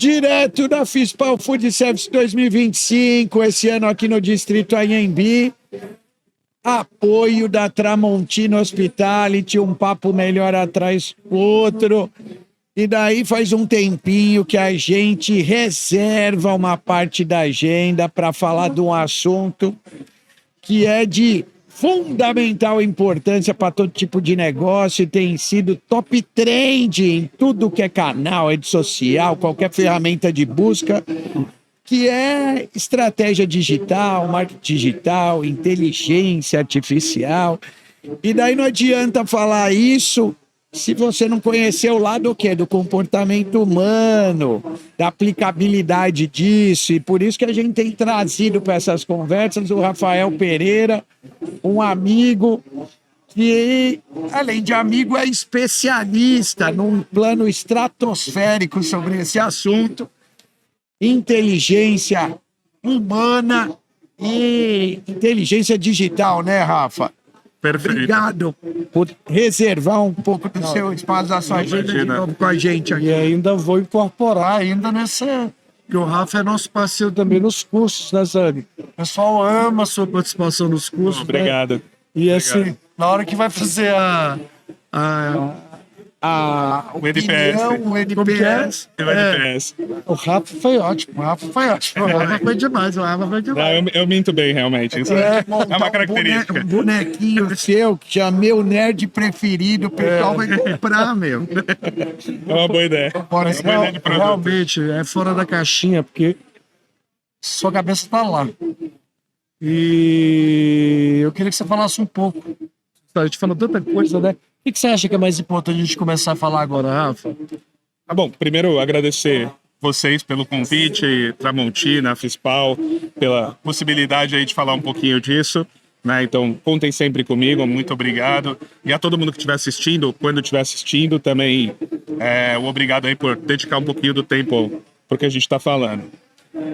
Direto da FISPAL Food Service 2025, esse ano aqui no Distrito Anhembi. Apoio da Tramontina Hospitality, um papo melhor atrás do outro. E daí faz um tempinho que a gente reserva uma parte da agenda para falar de um assunto que é de fundamental importância para todo tipo de negócio e tem sido top trend em tudo que é canal, rede social, qualquer ferramenta de busca, que é estratégia digital, marketing digital, inteligência artificial. E daí não adianta falar isso se você não conhecer o lado o quê? Do comportamento humano, da aplicabilidade disso. E por isso que a gente tem trazido para essas conversas o Rafael Pereira, um amigo que, além de amigo, é especialista num plano estratosférico sobre esse assunto. Inteligência humana e inteligência digital, né, Rafa? Perfeito. Obrigado por reservar um pouco do seu espaço da sua agenda de novo com a gente aqui. E ainda vou incorporar ainda nessa... que o Rafa é nosso parceiro também nos cursos, né, Zani? O pessoal ama a sua participação nos cursos. Obrigado. Né? E assim, na hora que vai fazer o NPS. O NPS. O NPS. O Rafa foi ótimo. O Rafa foi demais. Não, eu minto bem, realmente. Isso é uma característica. Um bonequinho seu, que é meu nerd preferido, o pessoal vai comprar, meu. É uma boa ideia. Mas realmente é fora da caixinha, porque sua cabeça tá lá. E eu queria que você falasse um pouco. A gente falou tanta coisa, né? O que você acha que é mais importante a gente começar a falar agora, Rafa? Tá bom, primeiro agradecer vocês pelo convite, Tramontina, FISPAL, pela possibilidade aí de falar um pouquinho disso, né? Então, contem sempre comigo, muito obrigado. E a todo mundo que estiver assistindo, quando estiver assistindo, também obrigado aí por dedicar um pouquinho do tempo pro que a gente está falando.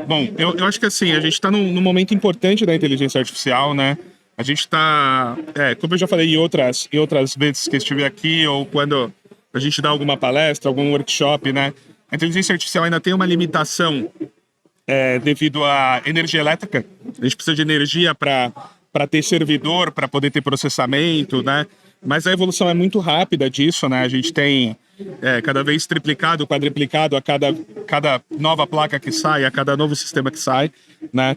Bom, eu acho que assim, a gente está num momento importante da inteligência artificial, né? A gente está, como eu já falei em outras vezes que estive aqui, ou quando a gente dá alguma palestra, algum workshop, né? A inteligência artificial ainda tem uma limitação devido à energia elétrica. A gente precisa de energia para ter servidor, para poder ter processamento, né? Mas a evolução é muito rápida disso, né? A gente tem cada vez triplicado, quadriplicado a cada nova placa que sai, a cada novo sistema que sai, né?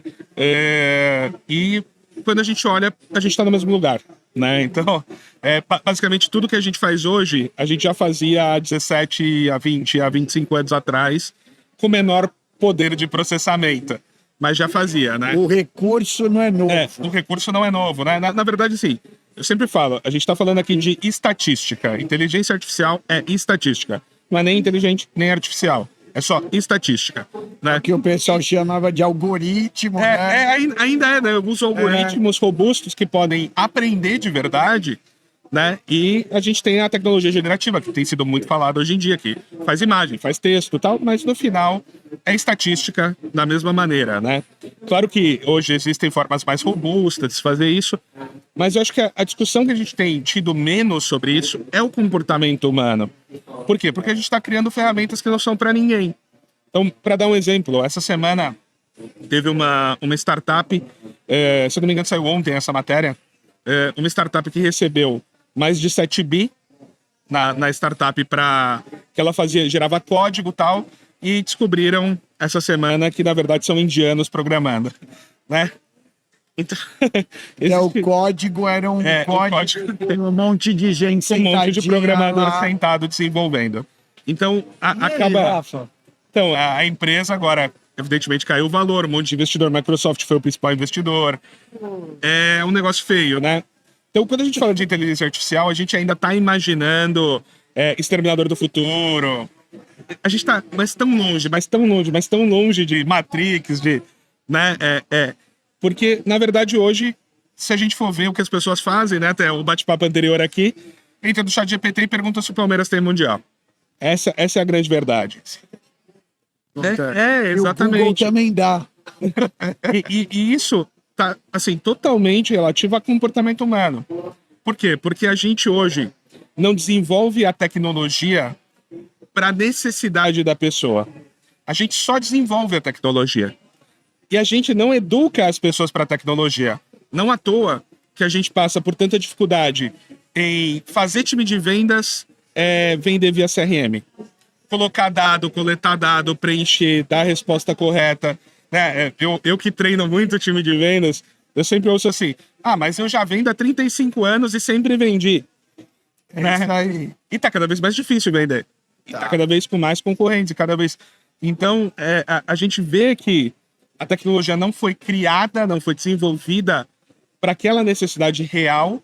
E quando a gente olha, a gente está no mesmo lugar, né? Então, basicamente tudo que a gente faz hoje, a gente já fazia há 17, há 20, há 25 anos atrás, com menor poder de processamento, mas já fazia, né? O recurso não é novo. O recurso não é novo, né? Na verdade, sim. Eu sempre falo, a gente está falando aqui de estatística. Inteligência artificial é estatística. Não é nem inteligente, nem artificial. É só estatística, né? Que o pessoal chamava de algoritmo, né? Ainda é, né? Alguns algoritmos robustos que podem aprender de verdade, né? E a gente tem a tecnologia generativa, que tem sido muito falada hoje em dia, que faz imagem, faz texto e tal, mas no final é estatística da mesma maneira, né? Claro que hoje existem formas mais robustas de se fazer isso, mas eu acho que a discussão que a gente tem tido menos sobre isso é o comportamento humano. Por quê? Porque a gente está criando ferramentas que não são para ninguém. Então, para dar um exemplo, essa semana teve uma startup, se eu não me engano saiu ontem essa matéria, uma startup que recebeu mais de 7 bi na startup para que ela gerava código e tal, e descobriram essa semana que na verdade são indianos programando, né? Então, o código era um código, um monte de gente um monte de programador lá sentado desenvolvendo. Então, acaba... Então, a empresa agora, evidentemente, caiu o valor, um monte de investidor. Microsoft foi o principal investidor. É um negócio feio, né? Então, quando a gente fala de inteligência artificial, a gente ainda está imaginando Exterminador do Futuro. A gente está mas tão longe de Matrix, né? Porque, na verdade, hoje, se a gente for ver o que as pessoas fazem, né? Até o bate-papo anterior aqui, entra no ChatGPT e pergunta se o Palmeiras tem Mundial. Essa é a grande verdade. Exatamente. O Google também dá. E isso tá, assim, totalmente relativo a comportamento humano. Por quê? Porque a gente hoje não desenvolve a tecnologia para a necessidade da pessoa. A gente só desenvolve a tecnologia. E a gente não educa as pessoas para a tecnologia. Não à toa que a gente passa por tanta dificuldade em fazer time de vendas vender via CRM. Colocar dado, coletar dado, preencher, dar a resposta correta. Né? Eu que treino muito time de vendas, eu sempre ouço assim, mas eu já vendo há 35 anos e sempre vendi. Né? Isso aí. E tá cada vez mais difícil vender. E tá cada vez com mais concorrentes, cada vez... Então, a gente vê que a tecnologia não foi criada, não foi desenvolvida para aquela necessidade real.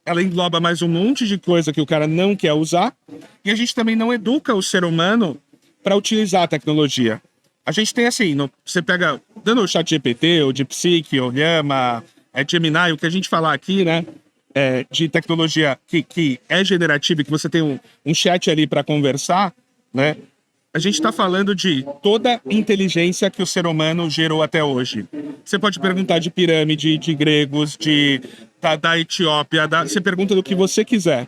Ela engloba mais um monte de coisa que o cara não quer usar. E a gente também não educa o ser humano para utilizar a tecnologia. A gente tem assim, você pega, dando o ChatGPT, o DeepSeek, o Llama, Gemini, o que a gente falar aqui, né? De tecnologia que é generativa e que você tem um chat ali para conversar, né? A gente está falando de toda a inteligência que o ser humano gerou até hoje. Você pode perguntar de pirâmide, de gregos, da Etiópia, você pergunta do que você quiser.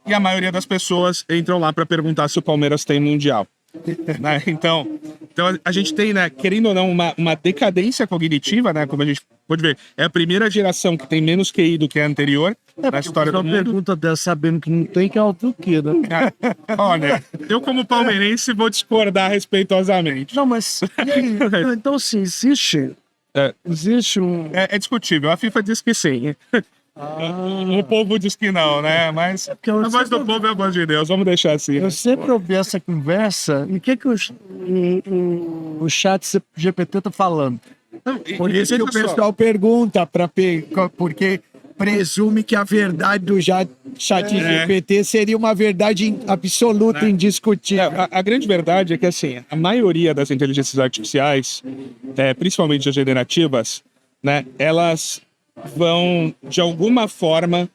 E a maioria das pessoas entram lá para perguntar se o Palmeiras tem mundial. Né? Então a gente tem, né, querendo ou não, uma decadência cognitiva, né, como a gente pode ver. É a primeira geração que tem menos QI do que a anterior na história do mundo. Pergunta dessa, sabendo que não tem, que é óbvio que, né? Olha, eu como palmeirense vou discordar respeitosamente. Não, mas e aí? Então, assim, existe um... É discutível, a FIFA diz que sim. O povo diz que não, né? Mas porque eu a voz do sempre- povo é a voz de Deus, vamos deixar assim. Eu sempre ouvi essa conversa. E o que o chat GPT tá falando? Por isso que o pessoal pergunta, porque presume que a verdade do chat GPT seria uma verdade absoluta, indiscutível. A grande verdade é que, assim, a maioria das inteligências artificiais, principalmente as generativas, né, elas vão, de alguma forma,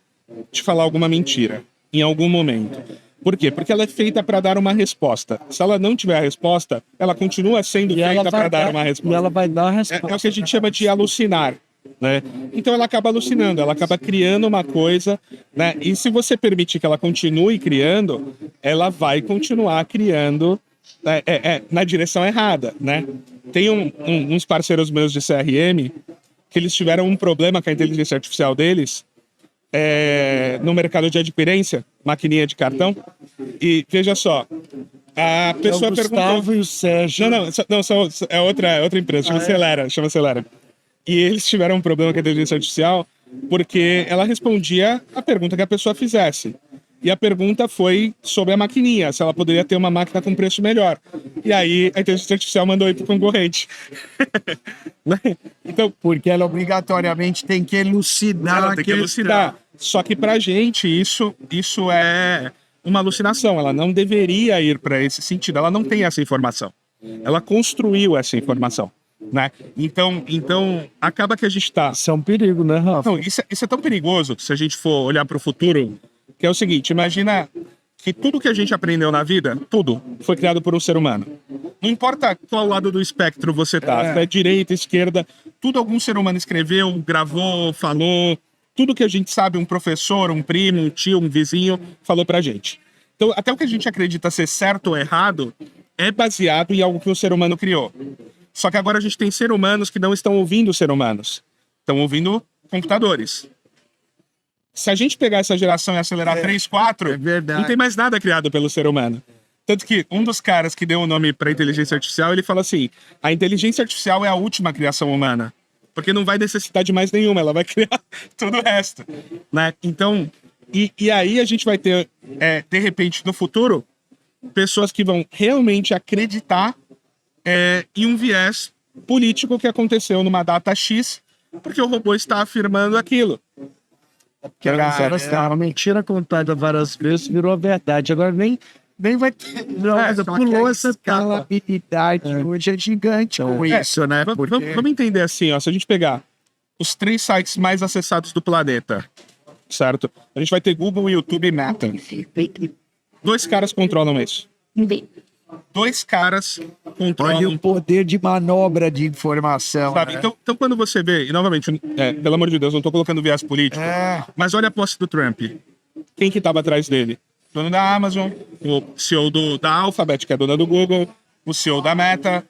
te falar alguma mentira, em algum momento. Por quê? Porque ela é feita para dar uma resposta. Se ela não tiver a resposta, ela continua sendo feita para dar uma resposta. E ela vai dar a resposta. É o que a gente chama de alucinar, né? Então ela acaba alucinando, ela acaba criando uma coisa, né? E se você permitir que ela continue criando, ela vai continuar criando na direção errada, né? Tem uns parceiros meus de CRM que eles tiveram um problema com a inteligência artificial deles no mercado de adquirência, maquininha de cartão. E veja só, a pessoa o Gustavo perguntou... e o Sérgio. É outra empresa, chama Acelera. E eles tiveram um problema com a inteligência artificial porque ela respondia a pergunta que a pessoa fizesse. E a pergunta foi sobre a maquininha, se ela poderia ter uma máquina com preço melhor. E aí a inteligência artificial mandou ir para o concorrente. Então, Porque ela obrigatoriamente tem que elucidar ela tem que elucidar. Só que pra gente isso é uma alucinação. Ela não deveria ir para esse sentido. Ela não tem essa informação. Ela construiu essa informação, né? Então acaba que a gente está... Isso é um perigo, né, Rafa? Não, isso é tão perigoso que se a gente for olhar para o futuro, que é o seguinte, imagina que tudo que a gente aprendeu na vida, tudo, foi criado por um ser humano. Não importa qual lado do espectro você tá, se é direita, esquerda, tudo algum ser humano escreveu, gravou, falou, tudo que a gente sabe, um professor, um primo, um tio, um vizinho, falou pra gente. Então, até o que a gente acredita ser certo ou errado é baseado em algo que o ser humano criou. Só que agora a gente tem seres humanos que não estão ouvindo seres humanos, estão ouvindo computadores. Se a gente pegar essa geração e acelerar 3, 4, verdade. não tem mais nada criado pelo ser humano. Tanto que um dos caras que deu o nome para inteligência artificial, ele fala assim, a inteligência artificial é a última criação humana, porque não vai necessitar de mais nenhuma, ela vai criar todo o resto, né? Então, e aí a gente vai ter, de repente, no futuro, pessoas que vão realmente acreditar em um viés político que aconteceu numa data X, porque o robô está afirmando aquilo. Que era uma mentira contada várias vezes, virou a verdade. Agora nem vai ter. Pulou essa escalabilidade hoje é gigante com isso, né? Vamos entender assim, ó, se a gente pegar os 3 sites mais acessados do planeta, certo? A gente vai ter Google, YouTube e Meta. 2 caras controlam isso. 2 caras Olha controlam. o poder de manobra de informação. Sabe? Né? Então, quando você vê, e novamente, pelo amor de Deus, não tô colocando viés político, mas olha a posse do Trump. Quem que tava atrás dele? Dono da Amazon, o CEO da Alphabet, que é dona do Google, o CEO da Meta.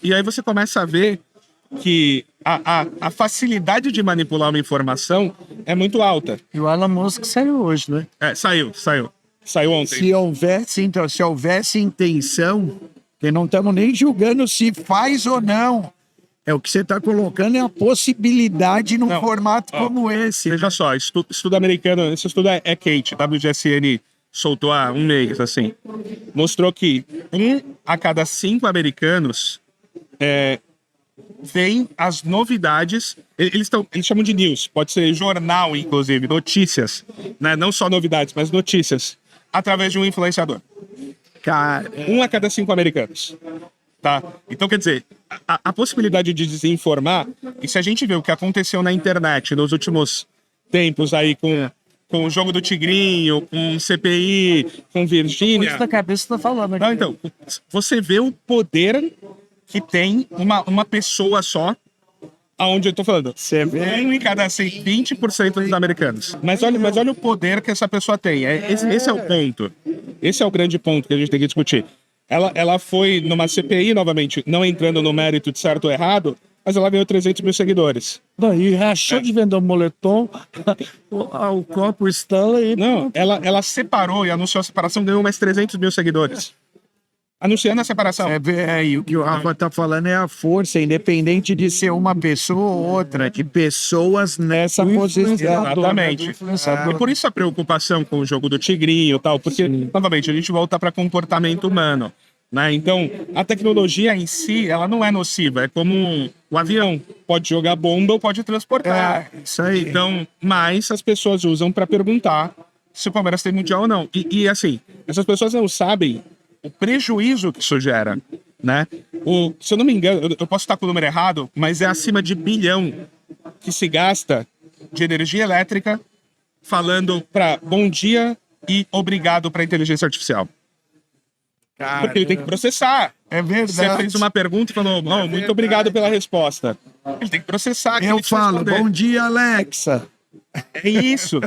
E aí você começa a ver que a facilidade de manipular uma informação é muito alta. E o Elon Musk saiu hoje, né? Saiu ontem. Se houvesse intenção, que não estamos nem julgando se faz ou não. É o que você está colocando, é a possibilidade num formato como esse. Veja só, estudo americano, esse estudo é Kate, WGSN soltou há um mês, assim. Mostrou que 1 a cada 5 americanos veem as novidades, eles chamam de news, pode ser jornal, inclusive, notícias, né? Não só novidades, mas notícias, através de um influenciador. Cara, 1 a cada 5 americanos. Tá? Então, quer dizer, a possibilidade de desinformar, e se a gente vê o que aconteceu na internet nos últimos tempos aí com o jogo do Tigrinho, com CPI, com Virgínia... Isso da cabeça tá falando aqui. Não, então, você vê o poder que tem uma pessoa só, aonde eu tô falando. você vê. 1 em cada 20% dos americanos. Mas olha o poder que essa pessoa tem. Esse é o ponto. Esse é o grande ponto que a gente tem que discutir. Ela foi numa CPI, novamente, não entrando no mérito de certo ou errado, mas ela ganhou 300 mil seguidores. Não, e rachou de vender o moletom, o copo Stanley. Não, ela separou e anunciou a separação, ganhou mais 300 mil seguidores. Anunciando a separação. E o que o Rafa tá falando é a força, independente de ser uma pessoa ou outra, de pessoas nessa posição. Exatamente. E por isso a preocupação com o jogo do tigrinho e tal, porque, novamente, a gente volta para comportamento humano. Né? Então, a tecnologia em si, ela não é nociva, é como o avião, pode jogar bomba ou pode transportar. Isso aí. Então, mas as pessoas usam para perguntar se o Palmeiras tem mundial ou não. E assim, essas pessoas não sabem o prejuízo que isso gera, né? Se eu não me engano, eu posso estar com o número errado, mas é acima de 1 bilhão que se gasta de energia elétrica falando para bom dia e obrigado para a inteligência artificial. Porque ele tem que processar. É verdade. Você fez uma pergunta e falou, muito obrigado pela resposta. Ele tem que processar. Eu falo, bom dia, Alexa. É isso.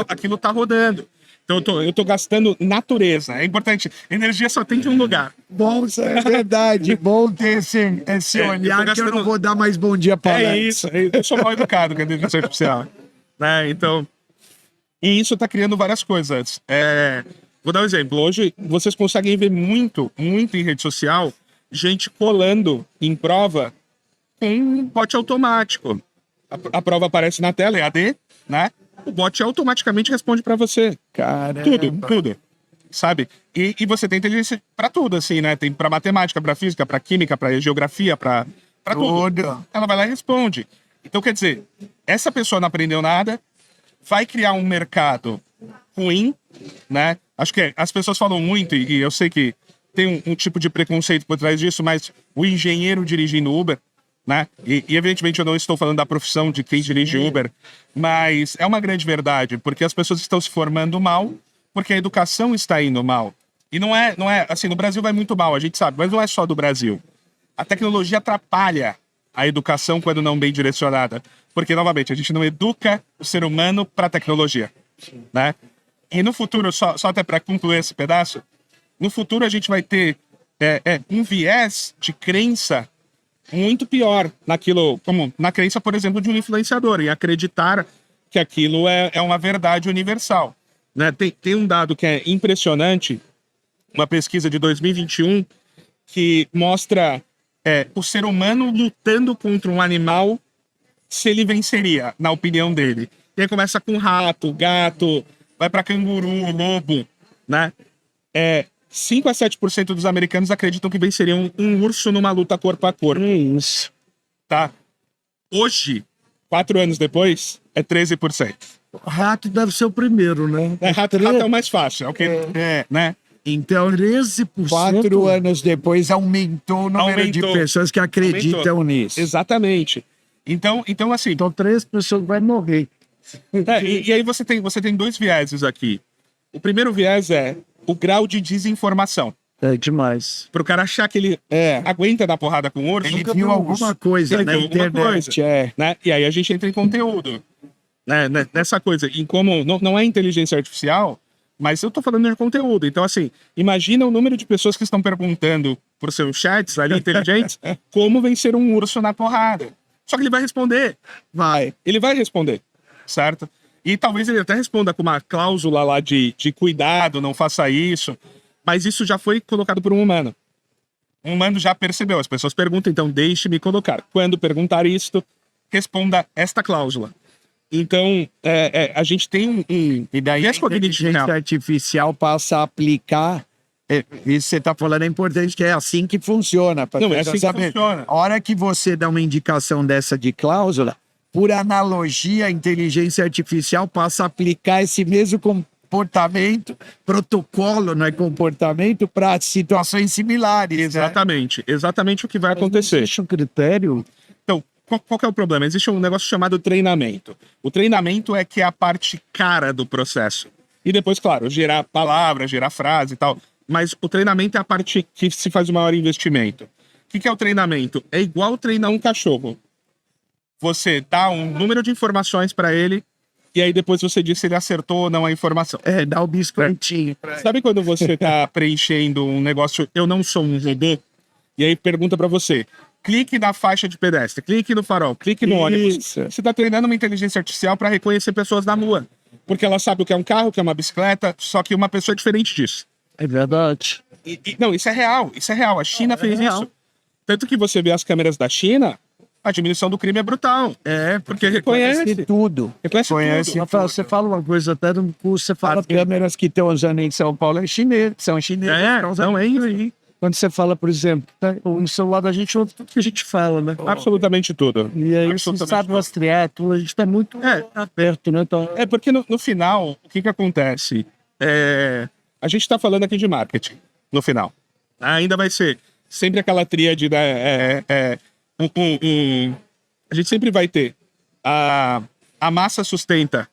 Aquilo tá rodando. Então eu tô gastando natureza. É importante. Energia só tem de um lugar. Bom, isso é verdade. Bom ter esse olhar que eu não vou dar mais bom dia para Alexa. Isso. Eu sou mal educado com a inteligência artificial. Né? Então, e isso tá criando várias coisas. Vou dar um exemplo. Hoje, vocês conseguem ver muito em rede social, gente colando em prova com bot automático. A prova aparece na tela, EAD, né? O bot automaticamente responde para você. Cara, Tudo. Sabe? E você tem inteligência para tudo, assim, né? Tem para matemática, para física, para química, para geografia, para tudo. Ela vai lá e responde. Então, quer dizer, essa pessoa não aprendeu nada, vai criar um mercado ruim, né? Acho que as pessoas falam muito, e eu sei que tem um tipo de preconceito por trás disso, mas o engenheiro dirigindo Uber, né? E evidentemente eu não estou falando da profissão de quem dirige Uber, mas é uma grande verdade, porque as pessoas estão se formando mal, porque a educação está indo mal. E não é assim, no Brasil vai muito mal, a gente sabe, mas não é só do Brasil. A tecnologia atrapalha a educação quando não bem direcionada, porque, novamente, a gente não educa o ser humano para a tecnologia, né? E no futuro, só até para concluir esse pedaço, no futuro a gente vai ter um viés de crença muito pior naquilo, como na crença, por exemplo, de um influenciador, em acreditar que aquilo é uma verdade universal. Né? Tem um dado que é impressionante, uma pesquisa de 2021, que mostra o ser humano lutando contra um animal, se ele venceria, na opinião dele. E aí começa com rato, gato, vai para canguru, lobo, né? 5 a 7% dos americanos acreditam que venceriam um urso numa luta corpo a corpo. Isso. Tá? Hoje, 4 anos depois, é 13%. O rato deve ser o primeiro, né? Rato é o mais fácil, é o que né? Então, 13%. 4 anos depois, aumentou o número de pessoas que acreditam nisso. Exatamente. Então assim... Então, 3 pessoas vão morrer. E aí você tem 2 vieses aqui. O primeiro viés é o grau de desinformação. É demais. Pro cara achar que ele aguenta dar porrada com o urso. Ele viu alguma coisa na internet. Né? E aí a gente entra em conteúdo. Né? Nessa coisa. Em como não é inteligência artificial, mas eu tô falando de conteúdo. Então, assim, imagina o número de pessoas que estão perguntando por seus chats ali inteligentes como vencer um urso na porrada. Só que ele vai responder. Ele vai responder, certo? E talvez ele até responda com uma cláusula lá de cuidado, não faça isso. Mas isso já foi colocado por um humano. Um humano já percebeu. As pessoas perguntam, então deixe-me colocar. Quando perguntar isto, responda esta cláusula. Então, a gente tem um E daí a viés cognitivo inteligência real. artificial passa a aplicar. Isso que você está falando é importante, que é assim que funciona. pra Não, é pessoa assim que saber. funciona. A hora que você dá uma indicação dessa de cláusula, por analogia, a inteligência artificial passa a aplicar esse mesmo comportamento, protocolo, não é comportamento, para situações similares. Exatamente o que vai acontecer. Existe um critério. Então, qual que é o problema? Existe um negócio chamado treinamento. O treinamento é que é a parte cara do processo. E depois, claro, gerar palavra, gerar frase e tal. Mas o treinamento é a parte que se faz o maior investimento. O que é o treinamento? É igual treinar um cachorro. Você dá um número de informações para ele e aí depois você diz se ele acertou ou não a informação. Dá o biscoitinho. Sabe quando você está preenchendo um negócio, eu não sou um robô, e aí pergunta para você, clique na faixa de pedestre, clique no farol, clique no ônibus. Isso. Você está treinando uma inteligência artificial para reconhecer pessoas na rua. Porque ela sabe o que é um carro, o que é uma bicicleta, só que uma pessoa é diferente disso. É verdade. Não, isso é real. A China fez isso. Tanto que você vê as câmeras da China, a diminuição do crime é brutal. Porque reconhece. Tudo. Reconhece tudo. Rafael, você fala uma coisa até no curso, você fala As câmeras que estão usando em São Paulo são chinesas. estão usando Não é isso aí. quando você fala, por exemplo, né, no celular da gente ouve tudo que a gente fala, né? Absolutamente tudo. E aí você Absolutamente sabe tudo. rastrear, tudo, a gente tá muito aberto, né? Então, É porque no final, o que acontece? A gente está falando aqui de marketing, no final. Ainda vai ser sempre aquela tríade da... a gente sempre vai ter a massa sustenta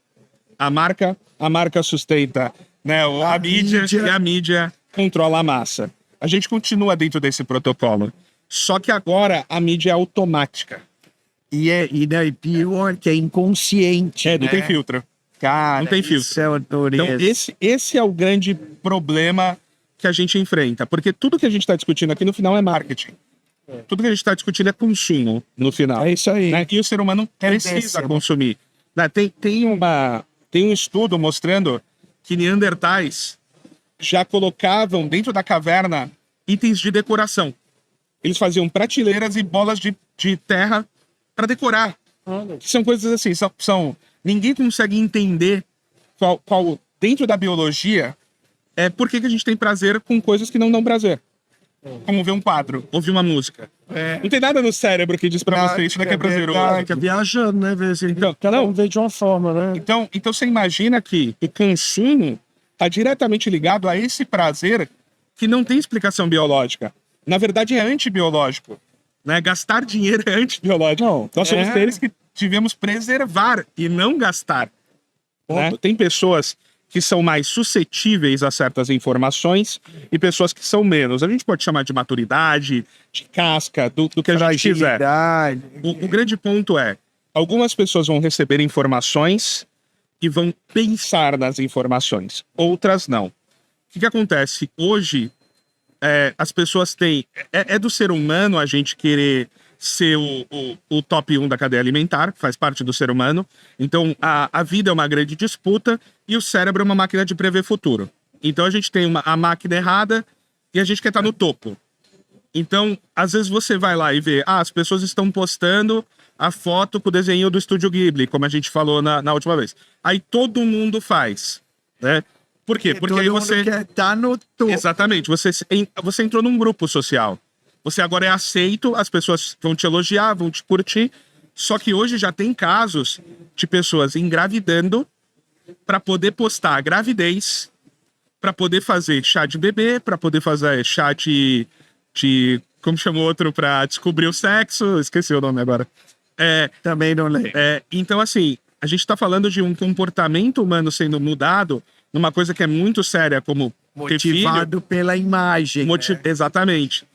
a marca sustenta, né, a mídia e a mídia controla a massa. A gente continua dentro desse protocolo. Só que agora a mídia é automática. E daí pior que é inconsciente. Não tem filtro. Cara, Não tem filtro. isso é uma teoria. Então, esse é o grande problema que a gente enfrenta. Porque tudo que a gente está discutindo aqui no final é marketing. Tudo que a gente está discutindo é consumo no final. É isso aí. Né? E o ser humano precisa consumir. Né? Tem um estudo mostrando que neandertais já colocavam dentro da caverna itens de decoração. Eles faziam prateleiras e bolas de terra para decorar. São coisas assim, ninguém consegue entender qual dentro da biologia por que a gente tem prazer com coisas que não dão prazer. Como ver um quadro, ouvir uma música. Não tem nada no cérebro que diz pra você isso daqui é prazeroso. fica viajando, né? Ver assim, Então, cada não. um vê de uma forma, né? Então você imagina que o consumo está diretamente ligado a esse prazer que não tem explicação biológica. Na verdade, é antibiológico. Né? Gastar dinheiro é antibiológico. Não, Nós somos seres que devemos preservar e não gastar. Né? Tem pessoas que são mais suscetíveis a certas informações e pessoas que são menos. A gente pode chamar de maturidade, de casca, do que a gente quiser. Fragilidade. O grande ponto é, algumas pessoas vão receber informações e vão pensar nas informações, outras não. O que acontece? Hoje, as pessoas têm... É do ser humano a gente querer ser o top 1 da cadeia alimentar, faz parte do ser humano. Então, a vida é uma grande disputa e o cérebro é uma máquina de prever futuro. Então, a gente tem a máquina errada e a gente quer estar no topo. Então, às vezes você vai lá e vê, as pessoas estão postando a foto com o desenho do Estúdio Ghibli, como a gente falou na última vez. Aí todo mundo faz, né? Por quê? Porque aí você... quer estar no topo. Exatamente, você entrou num grupo social. Você agora é aceito, as pessoas vão te elogiar, vão te curtir. Só que hoje já tem casos de pessoas engravidando para poder postar a gravidez, para poder fazer chá de bebê, para poder fazer chá de como chama o outro, para descobrir o sexo, esqueci o nome agora. Também não lembro. Então, assim, a gente está falando de um comportamento humano sendo mudado numa coisa que é muito séria, como ter filho. Motivado pela imagem. Exatamente.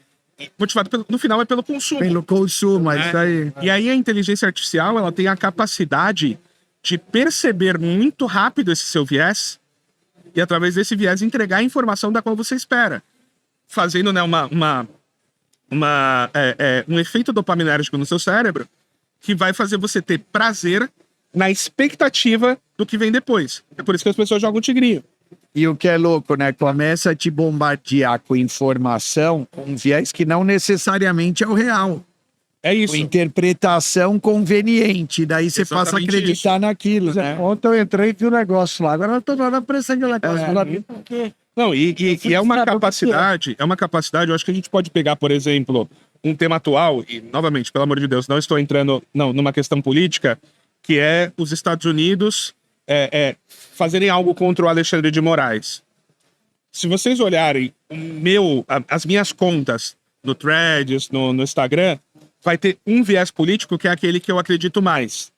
Motivado, no final, é pelo consumo. Pelo consumo, é isso aí. E aí a inteligência artificial, ela tem a capacidade de perceber muito rápido esse seu viés e, através desse viés, entregar a informação da qual você espera. Fazendo, né, um efeito dopaminérgico no seu cérebro que vai fazer você ter prazer na expectativa do que vem depois. É por isso que as pessoas jogam tigrinho. E o que é louco, né? Começa a te bombardear com informação com um viés que não necessariamente é o real. É isso. Com interpretação conveniente. Daí você passa a Exatamente acreditar naquilo, né? Ontem eu entrei e vi um negócio lá. Agora eu tô na pressão de lá. Porque Não, e é uma capacidade, eu acho que a gente pode pegar, por exemplo, um tema atual, e novamente, pelo amor de Deus, não estou entrando numa questão política, que é os Estados Unidos fazerem algo contra o Alexandre de Moraes. Se vocês olharem as minhas contas no Threads, no Instagram, vai ter um viés político que é aquele que eu acredito mais.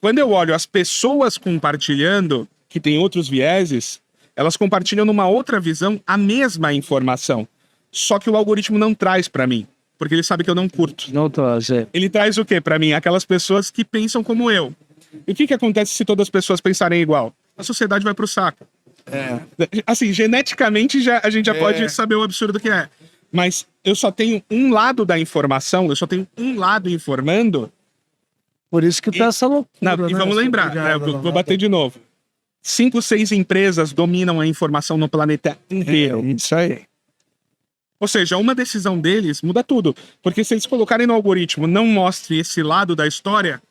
Quando eu olho as pessoas compartilhando, que tem outros vieses, elas compartilham numa outra visão a mesma informação. Só que o algoritmo não traz pra mim, porque ele sabe que eu não curto. não tô, Ele traz o quê pra mim? Aquelas pessoas que pensam como eu. E o que acontece se todas as pessoas pensarem igual? A sociedade vai pro saco. Assim, geneticamente a gente já pode saber o absurdo que é. Mas eu só tenho um lado da informação, eu só tenho um lado informando. Por isso que tá essa loucura. E né? vamos lembrar, né, eu vou bater de novo. 5, 6 empresas dominam a informação no planeta inteiro. Isso aí. Ou seja, uma decisão deles muda tudo. Porque se eles colocarem no algoritmo não mostre esse lado da história,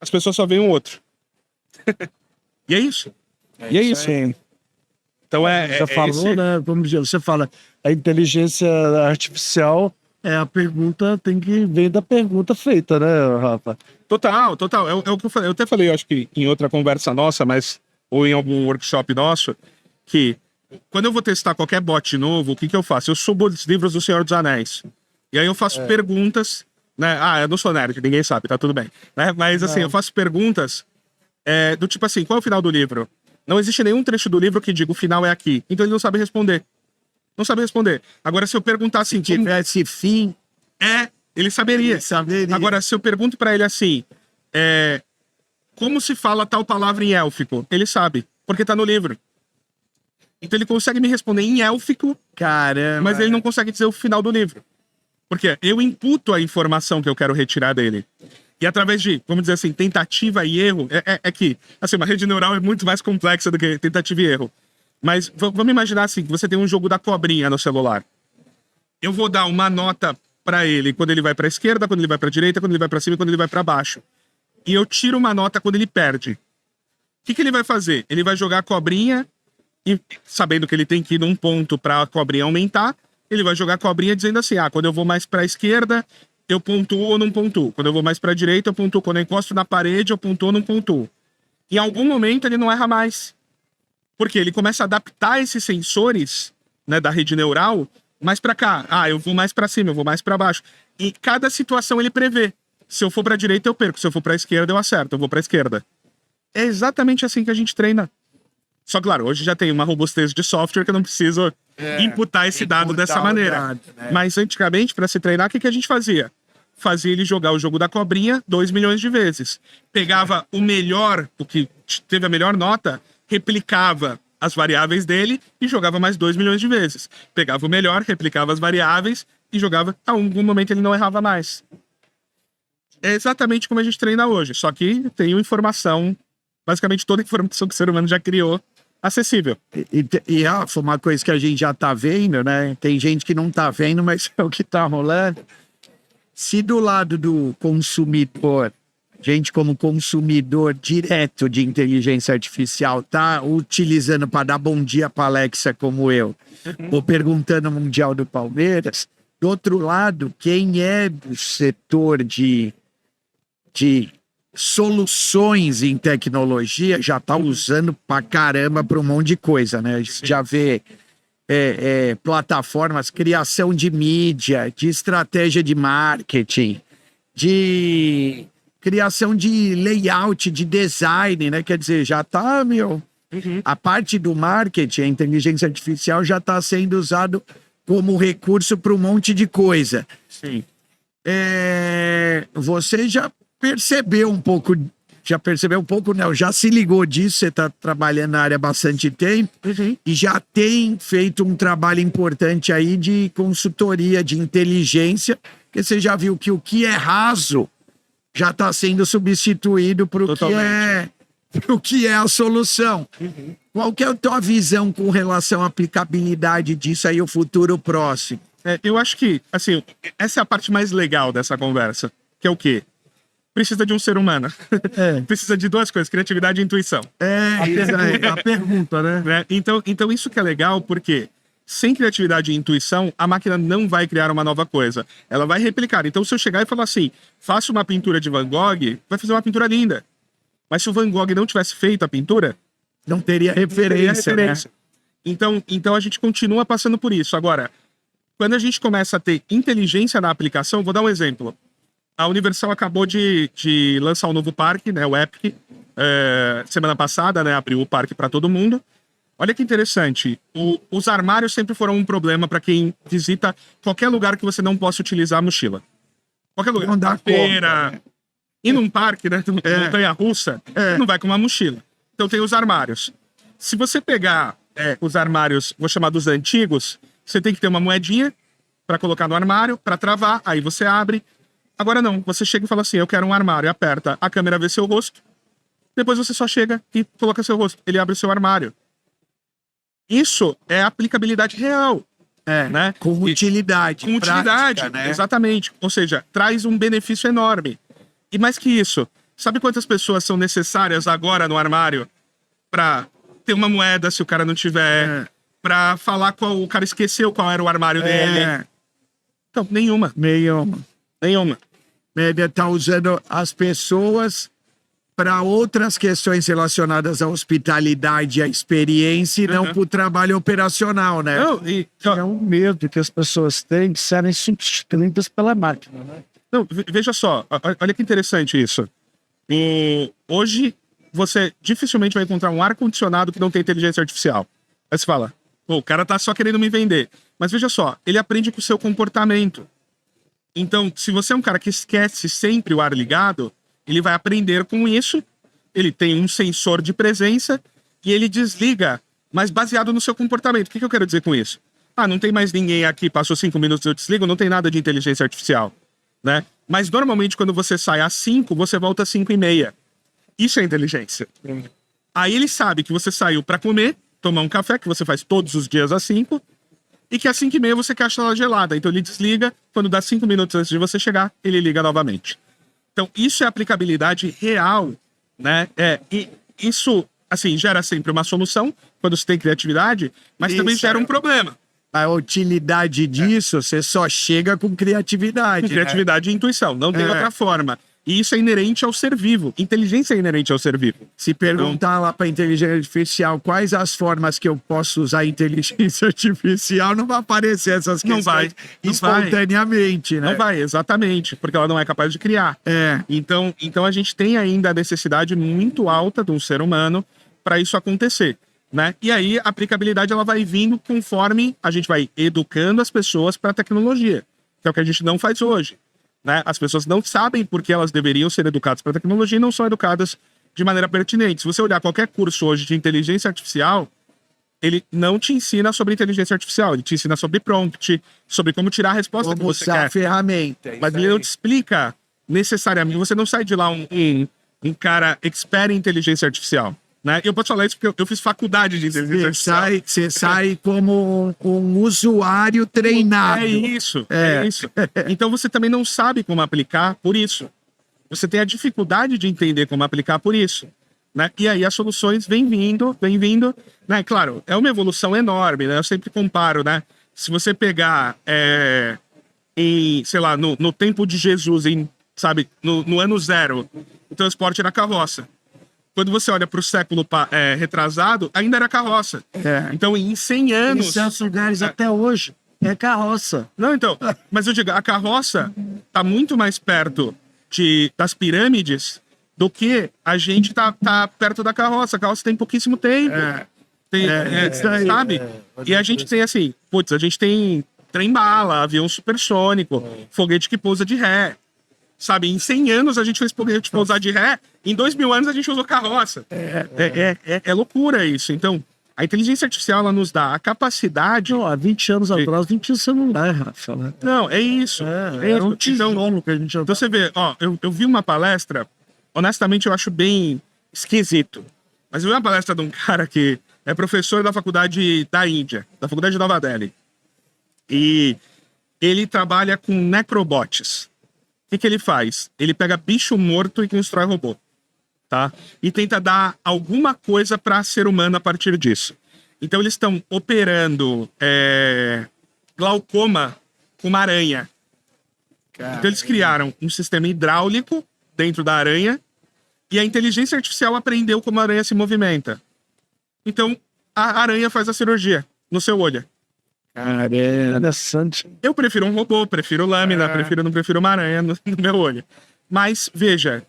as pessoas só veem um outro. E é isso. E é isso. Aí. Então Você falou, né? Vamos dizer, você fala, a inteligência artificial a pergunta tem que vir da pergunta feita, né, Rafa? Total. É o que eu falei. Eu até falei, eu acho que em outra conversa nossa, ou em algum workshop nosso, que quando eu vou testar qualquer bot novo, o que eu faço? Eu subo os livros do Senhor dos Anéis. E aí eu faço perguntas, né? Eu não sou nerd, ninguém sabe, tá tudo bem. Né? Mas assim, eu faço perguntas do tipo assim, qual é o final do livro? Não existe nenhum trecho do livro que diga o final é aqui. Então ele não sabe responder. Não sabe responder. Agora, se eu perguntar assim... Se tivesse fim... ele saberia. Saberia. Agora, se eu pergunto pra ele assim... como se fala tal palavra em élfico? Ele sabe, porque tá no livro. Então ele consegue me responder em élfico, Caramba. mas ele não consegue dizer o final do livro. Porque eu imputo a informação que eu quero retirar dele. E através de, vamos dizer assim, tentativa e erro, que, assim, uma rede neural é muito mais complexa do que tentativa e erro. Mas vamos imaginar assim, que você tem um jogo da cobrinha no celular. Eu vou dar uma nota pra ele quando ele vai pra esquerda, quando ele vai pra direita, quando ele vai pra cima e quando ele vai pra baixo. E eu tiro uma nota quando ele perde. O que ele vai fazer? Ele vai jogar a cobrinha e, sabendo que ele tem que ir num ponto pra a cobrinha aumentar, ele vai jogar a cobrinha dizendo assim, quando eu vou mais pra esquerda, eu pontuo ou não pontuo. Quando eu vou mais pra direita, eu pontuo. Quando eu encosto na parede, eu pontuo ou não pontuo. Em algum momento, ele não erra mais. Porque ele começa a adaptar esses sensores, né, da rede neural mais pra cá. Eu vou mais pra cima, eu vou mais pra baixo. E cada situação ele prevê. Se eu for pra direita, eu perco. Se eu for pra esquerda, eu acerto. Eu vou pra esquerda. É exatamente assim que a gente treina. Só claro, hoje já tem uma robustez de software que eu não preciso imputar esse dado dessa maneira. Dado, né? Mas antigamente, para se treinar, o que a gente fazia? Fazia ele jogar o jogo da cobrinha 2 milhões de vezes. Pegava o melhor, o que teve a melhor nota, replicava as variáveis dele e jogava mais 2 milhões de vezes. Pegava o melhor, replicava as variáveis e jogava. A algum momento ele não errava mais. É exatamente como a gente treina hoje, só que tem informação, basicamente toda a informação que o ser humano já criou, acessível. Rafa, uma coisa que a gente já tá vendo, né? Tem gente que não tá vendo, mas é o que tá rolando. Se do lado do consumidor, gente como consumidor direto de inteligência artificial tá utilizando para dar bom dia para Alexa como eu, ou perguntando o Mundial do Palmeiras, do outro lado, quem é do setor de soluções em tecnologia já tá usando pra caramba para um monte de coisa, né? A gente já vê plataformas, criação de mídia, de estratégia de marketing, de criação de layout, de design, né? Quer dizer, já tá, a parte do marketing, a inteligência artificial já tá sendo usado como recurso para um monte de coisa. Sim. Você já percebeu um pouco já percebeu um pouco, não, já se ligou disso, você está trabalhando na área há bastante tempo e já tem feito um trabalho importante aí de consultoria, de inteligência, porque você já viu que o que é raso já está sendo substituído para o que é a solução. Qual que é a tua visão com relação à aplicabilidade disso aí, o futuro próximo? Eu acho que, assim, essa é a parte mais legal dessa conversa, que é o quê? Precisa de um ser humano. Precisa de duas coisas, criatividade e intuição. A pergunta, né? Então isso que é legal, porque sem criatividade e intuição, a máquina não vai criar uma nova coisa. Ela vai replicar. Então, se eu chegar e falar assim, faça uma pintura de Van Gogh, vai fazer uma pintura linda. Mas se o Van Gogh não tivesse feito a pintura, não teria referência. Né? Então a gente continua passando por isso. Agora, quando a gente começa a ter inteligência na aplicação, vou dar um exemplo. A Universal acabou de lançar um novo parque, né, o Epic, semana passada, né, abriu o parque para todo mundo. Olha que interessante, os armários sempre foram um problema para quem visita qualquer lugar que você não possa utilizar a mochila. Qualquer lugar, não dá feira, conta, e num parque, né, montanha-russa, não vai com uma mochila. Então tem os armários. Se você pegar os armários, vou chamar dos antigos, você tem que ter uma moedinha para colocar no armário, para travar, aí você abre. Agora não, você chega e fala assim, eu quero um armário, aperta, a câmera vê seu rosto, depois você só chega e coloca seu rosto, ele abre o seu armário. Isso é aplicabilidade real. Né? Com utilidade. Com utilidade, prática, né? Exatamente. Ou seja, traz um benefício enorme. E mais que isso, sabe quantas pessoas são necessárias agora no armário para ter uma moeda se o cara não tiver, para falar qual o cara esqueceu qual era o armário dele? Então, nenhuma. Média tá usando as pessoas para outras questões relacionadas à hospitalidade e à experiência e não para o trabalho operacional, né? É um medo que as pessoas têm de serem substituídas pela máquina, né? Não, veja só, olha que interessante isso. Hoje, você dificilmente vai encontrar um ar-condicionado que não tem inteligência artificial. Aí você fala, o cara tá só querendo me vender. Mas veja só, ele aprende com o seu comportamento. Então, se você é um cara que esquece sempre o ar ligado, ele vai aprender com isso, ele tem um sensor de presença e ele desliga, mas baseado no seu comportamento. O que eu quero dizer com isso? Não tem mais ninguém aqui, passou 5 minutos, eu desligo, não tem nada de inteligência artificial, né? Mas normalmente quando você sai às 5, você volta às 5:30. Isso é inteligência. Aí ele sabe que você saiu para comer, tomar um café, que você faz todos os dias às 5, e que às 5:30 você quer achar ela gelada. Então ele desliga, quando dá 5 minutos antes de você chegar, ele liga novamente. Então, isso é aplicabilidade real, né? E isso, assim, gera sempre uma solução quando você tem criatividade, mas também gera um problema. A utilidade disso, você só chega com criatividade. Criatividade e intuição, não tem outra forma. E isso é inerente ao ser vivo. Inteligência é inerente ao ser vivo. Se perguntar lá para a inteligência artificial quais as formas que eu posso usar a inteligência artificial, não vai aparecer essas questões espontaneamente, né? Não vai, exatamente, porque ela não é capaz de criar. Então a gente tem ainda a necessidade muito alta de um ser humano para isso acontecer, né? E aí a aplicabilidade ela vai vindo conforme a gente vai educando as pessoas para a tecnologia, que é o que a gente não faz hoje. Né? As pessoas não sabem por que elas deveriam ser educadas para a tecnologia e não são educadas de maneira pertinente. Se você olhar qualquer curso hoje de inteligência artificial, ele não te ensina sobre inteligência artificial, ele te ensina sobre prompt, sobre como tirar a resposta que você quer. A ferramenta. Mas ele não te explica necessariamente. Você não sai de lá um cara expert em inteligência artificial. Né? Eu posso falar isso porque eu fiz faculdade de inteligência artificial. Você sai como um usuário treinado. É isso. Então você também não sabe como aplicar por isso. Você tem a dificuldade de entender como aplicar por isso. Né? E aí as soluções vêm vindo. Né? Claro, é uma evolução enorme. Né? Eu sempre comparo, né? Se você pegar, sei lá, no tempo de Jesus, no ano 0, o transporte era carroça. Quando você olha para o século retrasado, ainda era carroça. Então, em 100 anos... Em certos lugares, até hoje, é carroça. Não, então, mas eu digo, a carroça está muito mais perto das pirâmides do que a gente tá perto da carroça. A carroça tem pouquíssimo tempo. Sabe? E a gente tem assim, a gente tem trem-bala, avião supersônico, foguete que pousa de ré. sabe? Em 100 anos a gente fez foguete pousar de ré, em 2000 anos a gente usou carroça. É loucura isso. Então, a inteligência artificial, ela nos dá a capacidade... Não, há 20 anos atrás, 20 anos celular, Rafa, né? Não, é isso. Era um tijolo que a gente... Então você vê, ó, eu vi uma palestra, honestamente eu acho bem esquisito, mas eu vi uma palestra de um cara que é professor da faculdade da Índia, da faculdade de Nova Delhi, e ele trabalha com necrobots. O que ele faz? Ele pega bicho morto e constrói robô, tá? E tenta dar alguma coisa para ser humano a partir disso. Então eles estão operando glaucoma com uma aranha. Então eles criaram um sistema hidráulico dentro da aranha e a inteligência artificial aprendeu como a aranha se movimenta. Então a aranha faz a cirurgia no seu olho. Interessante. Eu prefiro um robô, prefiro lâmina, não prefiro uma aranha no meu olho. Mas, veja...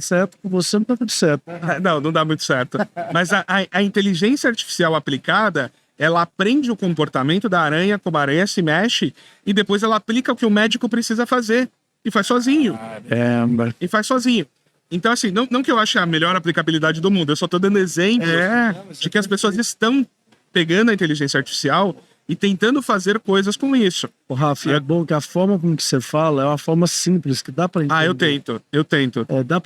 Certo, com você não tá tudo certo. Não dá muito certo. Mas a inteligência artificial aplicada, ela aprende o comportamento da aranha, como a aranha se mexe, e depois ela aplica o que o médico precisa fazer. E faz sozinho. E faz sozinho. Então, assim, não que eu ache a melhor aplicabilidade do mundo, eu só tô dando exemplo de que as pessoas estão pegando a inteligência artificial e tentando fazer coisas com isso. O Rafa, é bom que a forma com que você fala é uma forma simples, que dá para entender. Eu tento. Dá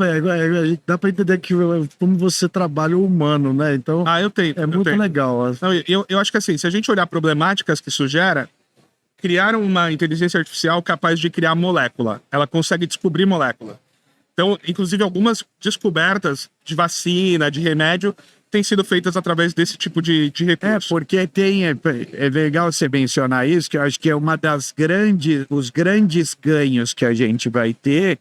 para entender que como você trabalha o humano, né? Então, eu tento. É muito legal. Não, eu acho que assim, se a gente olhar problemáticas que isso gera, criaram uma inteligência artificial capaz de criar molécula. Ela consegue descobrir molécula. Então, inclusive, algumas descobertas de vacina, de remédio, têm sido feitas através desse tipo de recurso. Porque é legal você mencionar isso, que eu acho que é uma das os grandes ganhos que a gente vai ter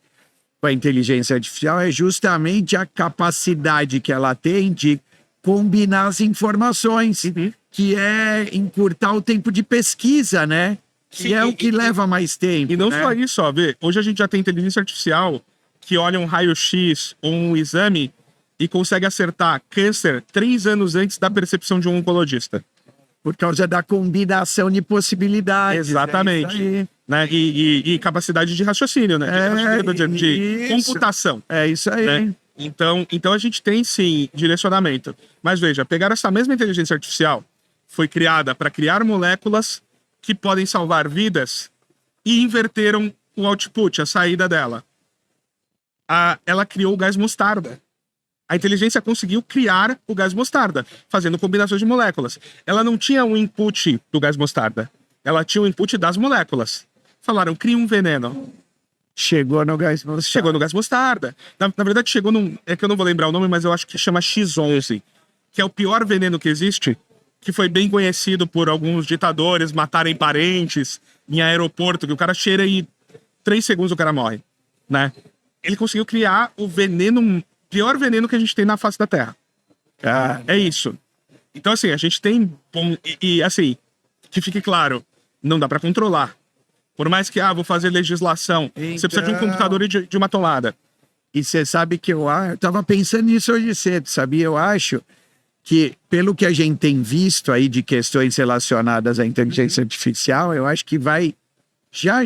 com a inteligência artificial é justamente a capacidade que ela tem de combinar as informações, que é encurtar o tempo de pesquisa, né? Que é o que leva mais tempo. E não só isso, ó, vê, hoje a gente já tem inteligência artificial que olha um raio-x ou um exame e consegue acertar câncer 3 anos antes da percepção de um oncologista. Por causa da combinação de possibilidades. Exatamente. Né? E capacidade de raciocínio, né? De computação. É isso aí. Né? Então a gente tem, sim, direcionamento. Mas veja, pegaram essa mesma inteligência artificial, foi criada para criar moléculas que podem salvar vidas e inverteram o output, a saída dela. Ela criou o gás mostarda. A inteligência conseguiu criar o gás mostarda, fazendo combinações de moléculas. Ela não tinha um input do gás mostarda. Ela tinha o input das moléculas. Falaram, cria um veneno. Chegou no gás mostarda. Chegou no gás mostarda. Na verdade, chegou num... É que eu não vou lembrar o nome, mas eu acho que chama X11, que é o pior veneno que existe, que foi bem conhecido por alguns ditadores matarem parentes em aeroporto, que o cara cheira e 3 segundos o cara morre, né? Ele conseguiu criar o veneno... pior veneno que a gente tem na face da Terra. É isso. Então, assim, a gente tem... assim, que fique claro, não dá pra controlar. Por mais que, vou fazer legislação, você precisa de um computador e de uma tomada. E você sabe que eu tava pensando nisso hoje cedo, sabia? Eu acho que, pelo que a gente tem visto aí de questões relacionadas à inteligência artificial, eu acho que vai já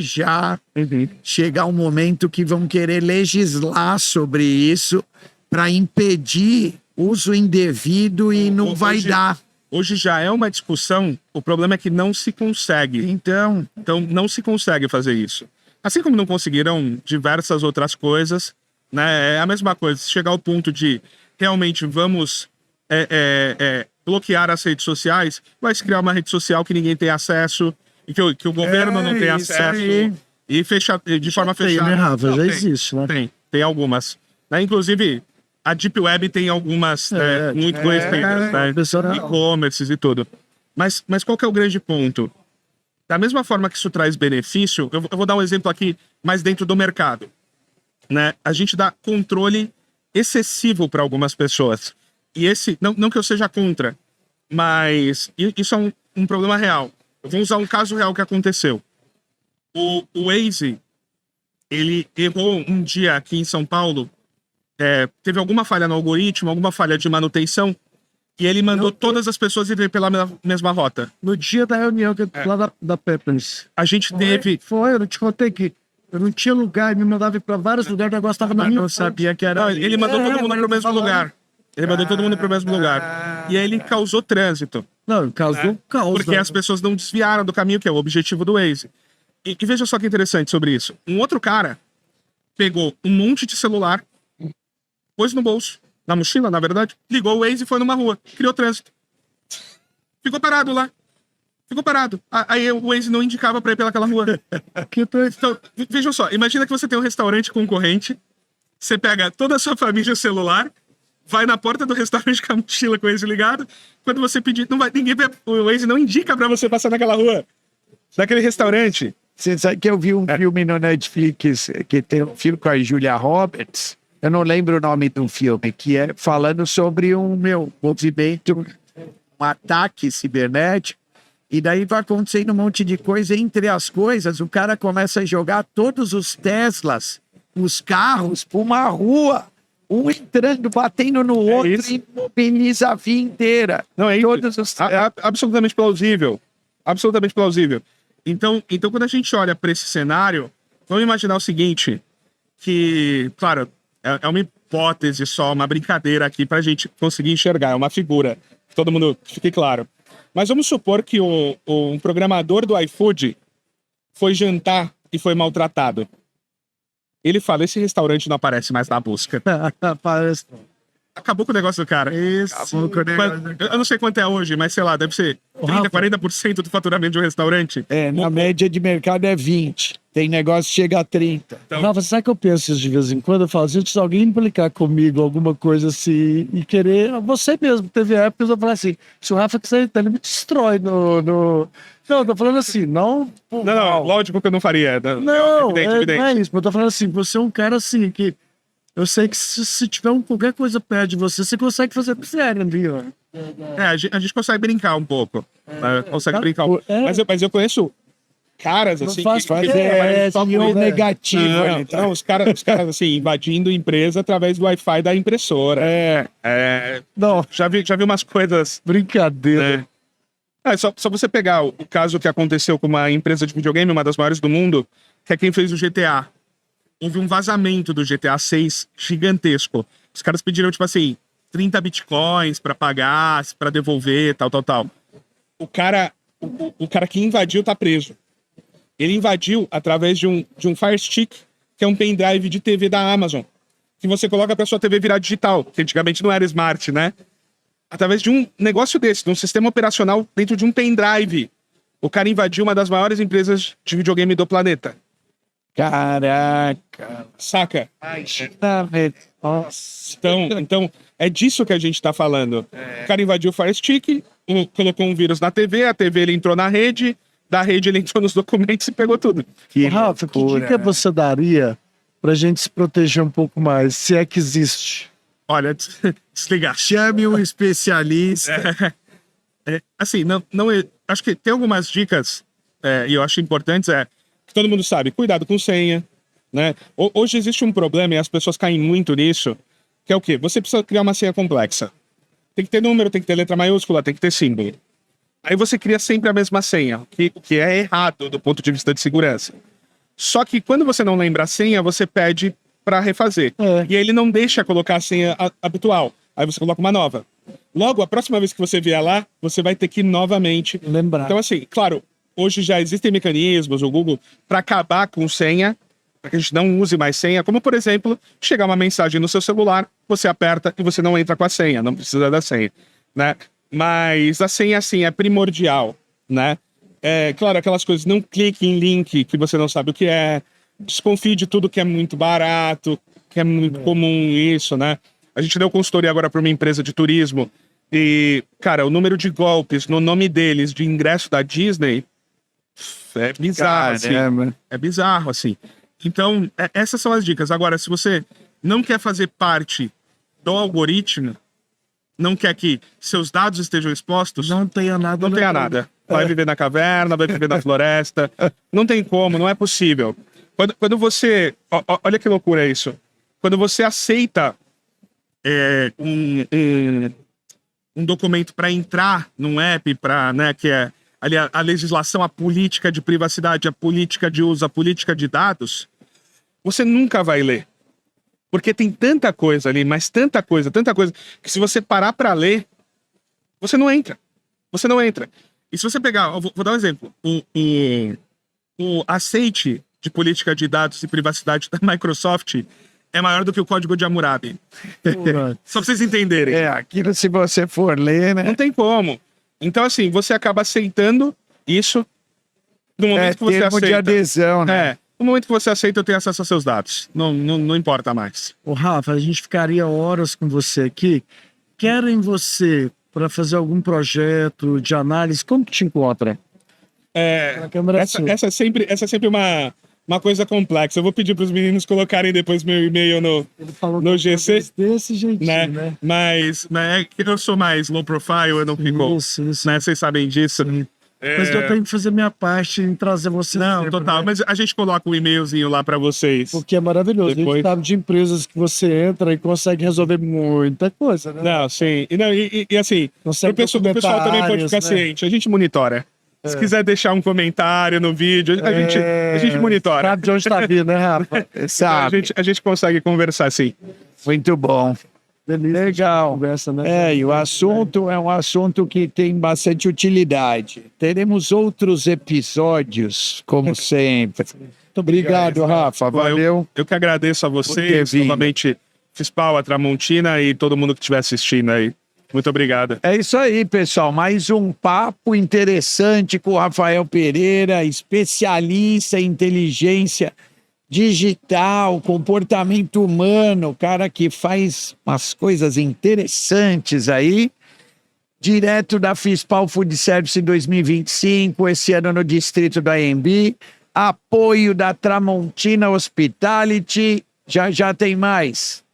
chegar um momento que vão querer legislar sobre isso para impedir uso indevido e não vai dar. Hoje já é uma discussão, o problema é que não se consegue. Então não se consegue fazer isso. Assim como não conseguiram diversas outras coisas, né? É a mesma coisa, se chegar ao ponto de realmente vamos bloquear as redes sociais, vai se criar uma rede social que ninguém tem acesso, e que o governo não tem acesso, e fechar de forma fechada. Né, Rafa? Já existe, né? Tem algumas. Né? Inclusive, a Deep Web tem algumas muito conhecidas, né? E-commerces e tudo. Mas qual que é o grande ponto? Da mesma forma que isso traz benefício, eu vou dar um exemplo aqui mais dentro do mercado. Né? A gente dá controle excessivo para algumas pessoas. E não que eu seja contra, mas isso é um problema real. Eu vou usar um caso real que aconteceu. O Waze, ele errou um dia aqui em São Paulo, teve alguma falha no algoritmo, alguma falha de manutenção, e ele mandou todas as pessoas irem pela mesma rota. No dia da reunião lá da Peppers. A gente teve... Foi, eu te contei que Eu não tinha lugar, ele me mandava ir pra vários lugares, o negócio tava na minha. Eu sabia que era. Não, ele mandou todo mundo pro mesmo falando. lugar. Ele mandou todo mundo pro mesmo lugar. E aí ele causou trânsito. Não, causou caos. Porque as pessoas não desviaram do caminho, que é o objetivo do Waze. E veja só que interessante sobre isso. Um outro cara pegou um monte de celular, pôs no bolso, na mochila, na verdade, ligou o Waze e foi numa rua. Criou trânsito. Ficou parado lá. Ficou parado. Aí o Waze não indicava pra ir pelaquela rua. Então, vejam só. Imagina que você tem um restaurante concorrente, você pega toda a sua família celular, vai na porta do restaurante com a mochila com o Waze ligado, quando você pedir, não vai, o Waze não indica pra você passar naquela rua, naquele restaurante. Você sabe que eu vi um filme no Netflix, que tem um filme com a Julia Roberts, eu não lembro o nome do filme, que é falando sobre um movimento, um ataque cibernético, e daí vai acontecendo um monte de coisa. Entre as coisas, o cara começa a jogar todos os Teslas, os carros, para uma rua, um entrando, batendo no outro, isso. e imobiliza a via inteira. Não, é isso. Todos os... Absolutamente plausível. Absolutamente plausível. Então, quando a gente olha para esse cenário, vamos imaginar o seguinte, que, claro, é uma hipótese só, uma brincadeira aqui pra gente conseguir enxergar, é uma figura, que todo mundo fique claro. Mas vamos supor que um programador do iFood foi jantar e foi maltratado. Ele fala, esse restaurante não aparece mais na busca. Parece. Acabou com o negócio do cara. Acabou com o negócio do cara. Eu não sei quanto é hoje, mas sei lá, deve ser 30%, 40% do faturamento de um restaurante. Na média de mercado é 20. Tem negócio que chega a 30. Então, Rafa, sabe que eu penso isso de vez em quando? Eu falo assim, se alguém implicar comigo alguma coisa assim e querer... Você mesmo, teve épocas eu falei assim, se o Rafa quiser, ele me destrói no... Não, eu tô falando assim, não... não, lógico que eu não faria. Não, evidente. não é isso. Eu tô falando assim, você é um cara assim que... Eu sei que se tiver qualquer coisa perto de você, você consegue fazer sério, viu? A gente consegue brincar um pouco. Né? Consegue brincar um pouco. Mas eu conheço caras assim... negativo. Não, os caras assim, invadindo empresa através do Wi-Fi da impressora. Não, Já vi umas coisas... brincadeira. Só você pegar o caso que aconteceu com uma empresa de videogame, uma das maiores do mundo, que é quem fez o GTA. Houve um vazamento do GTA 6 gigantesco. Os caras pediram, tipo assim, 30 bitcoins pra pagar, pra devolver, tal. O cara que invadiu tá preso. Ele invadiu através de um Fire Stick, que é um pendrive de TV da Amazon, que você coloca pra sua TV virar digital, que antigamente não era smart, né? Através de um negócio desse, de um sistema operacional dentro de um pendrive. O cara invadiu uma das maiores empresas de videogame do planeta. Caraca. Saca? Nossa. Então, é disso que a gente tá falando. O cara invadiu o Fire Stick, colocou um vírus na TV, a TV ele entrou na rede, da rede ele entrou nos documentos e pegou tudo. Rafa, que dica você daria pra gente se proteger um pouco mais, se é que existe? Olha, desligar. Chame um especialista. Assim, acho que tem algumas dicas, e eu acho importantes, que todo mundo sabe, cuidado com senha, né? Hoje existe um problema e as pessoas caem muito nisso, que é o quê? Você precisa criar uma senha complexa. Tem que ter número, tem que ter letra maiúscula, tem que ter símbolo. Aí você cria sempre a mesma senha, o que é errado do ponto de vista de segurança. Só que quando você não lembra a senha, você pede para refazer. E aí ele não deixa colocar a senha habitual. Aí você coloca uma nova. Logo, a próxima vez que você vier lá, você vai ter que novamente lembrar. Então, assim, claro, hoje já existem mecanismos, o Google, para acabar com senha, para que a gente não use mais senha, como, por exemplo, chegar uma mensagem no seu celular, você aperta e você não entra com a senha, não precisa da senha, né? Mas a senha, assim, é primordial, né? Claro, aquelas coisas, não clique em link que você não sabe o que é, desconfie de tudo que é muito barato, que é muito comum isso, né? A gente deu consultoria agora para uma empresa de turismo e, cara, o número de golpes no nome deles de ingresso da Disney é bizarro, assim. É bizarro, assim. Então, essas são as dicas. Agora, se você não quer fazer parte do algoritmo, não quer que seus dados estejam expostos, Não tenha nada. não tenha nada. Vai viver na caverna, vai viver na floresta. Não tem como, não é possível. Quando você... olha que loucura isso. Quando você aceita um documento para entrar num app, né, que é ali a legislação, a política de privacidade, a política de uso, a política de dados, você nunca vai ler. Porque tem tanta coisa ali, mas tanta coisa, que se você parar para ler, você não entra. Você não entra. E se você pegar, vou dar um exemplo. O aceite de política de dados e privacidade da Microsoft é maior do que o código de Hammurabi. Só pra vocês entenderem. Aquilo se você for ler, né? Não tem como. Então, assim, você acaba aceitando isso no momento que você termo aceita. de adesão, né? No momento que você aceita, eu tenho acesso aos seus dados. Não importa mais. Ô, Rafa, a gente ficaria horas com você aqui. Querem você para fazer algum projeto de análise? Como que te encontra? Na câmera Essa é sempre uma coisa complexa. Eu vou pedir para os meninos colocarem depois meu e-mail no GC. Desse jeitinho, né? Mas eu sou mais low profile, eu não fico. Isso. Né, vocês sabem disso. Mas eu tenho que fazer minha parte em trazer você. Não, sempre, total. né? Mas a gente coloca um e-mailzinho lá para vocês. Porque é maravilhoso. A Depois- gente sabe de empresas que você entra e consegue resolver muita coisa, né? Não, sim. E assim, Consegue o pessoal também pode ficar documentários, né? ciente. A gente monitora. Se quiser deixar um comentário no vídeo, a gente monitora. Sabe de onde está vindo, né, Rafa? Sabe? A gente consegue conversar, sim. Muito bom. Delícia. Legal. Conversa, né? E o assunto é um assunto que tem bastante utilidade. Teremos outros episódios, como sempre. Muito obrigado, Rafa. Valeu. Eu que agradeço a Por ter vocês, vindo. novamente, Fispal, a Tramontina e todo mundo que estiver assistindo aí. Muito obrigado. É isso aí, pessoal. Mais um papo interessante com o Rafael Pereira, especialista em inteligência digital, comportamento humano, cara que faz umas coisas interessantes aí. Direto da Fispal Food Service 2025, esse ano no distrito da AMB. Apoio da Tramontina Hospitality. Já tem mais.